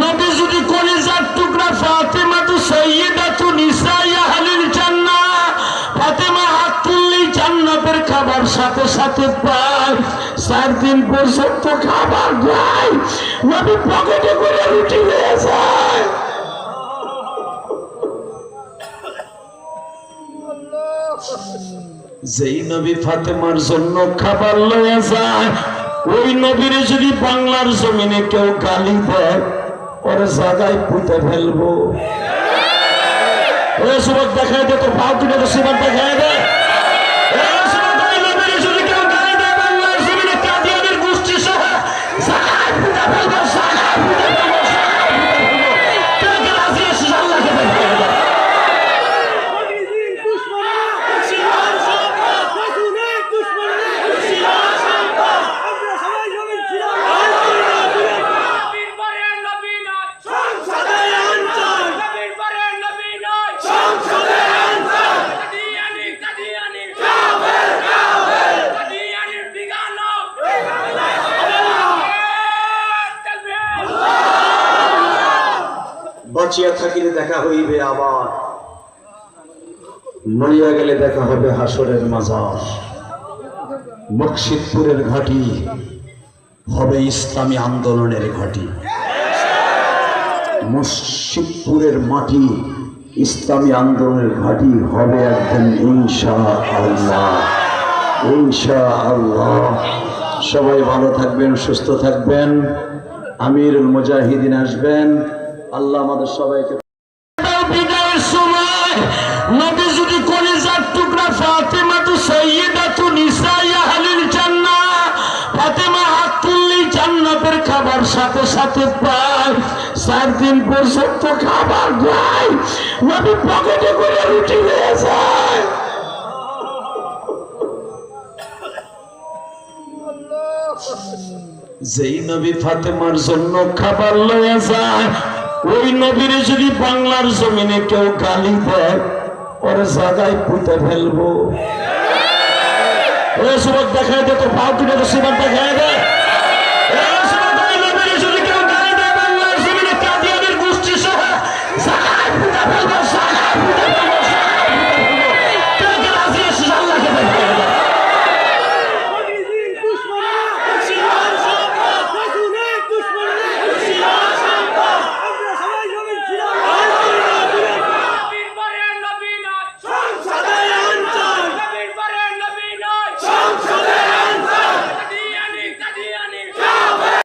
নবী যদি কলিজার টুকরা ফাতেমা তো সাইয়্যিদাতু নিসাই আহলিল জান্নাহ, ফাতেমা হাত তুললেই জান্নাতের খাবার সাথে সাথে পায়। 4 দিন পর্যন্ত খাবার খায়, নবী পকেটে করে রুটি নিয়ে যায়। যেই নবী ফাতেমার জন্য খাবার লয়ে যায়, ওই নবীরে যদি বাংলার জমিনে কেউ গালি দেয়, ওরে জায়গায় পুঁতে ফেলবো। ওই সুবত দেখায় দে, তো পাও তুলে তো সুবত দেখায় দে। বাঁচিয়া থাকিলে দেখা হইবে আবার, মরিয়া গেলে দেখা হবে হাসরের মাজার। মুর্শিদপুরের ঘাঁটি হবে ইসলামী আন্দোলনের ঘাঁটি। মুর্শিদপুরের মাটি ইসলামী আন্দোলনের ঘাঁটি হবে একদিন ইনশাআল্লাহ, ইনশাআল্লাহ। সবাই ভালো থাকবেন, সুস্থ থাকবেন। আমিরুল মুজাহিদিন আসবেন। আল্লাহ আমাদের সবাইকে। বিদায়ের সময় নবী যদি কলিজার টুকরা ফাতেমা তো সাইয়্যিদাতু নিসাই আহলিল জান্নাহ, ফাতেমা হাত তুললেই জান্নাতের খাবার সাথে সাথে পায়। 4 দিন পর্যন্ত খাবার খায়, নবী পকেটে করে রুটি নিয়ে যায়। যেই নবী ফাতেমার জন্য খাবার লয়ে যায়, ওই নবীরে যদি বাংলার জমিনে কেউ গালি দেয়, ওরে জায়গায় পুঁতে ফেলবো। ওই সুবত দেখায় দে, তো পাও তুলে তো সুবত দেখায় দে।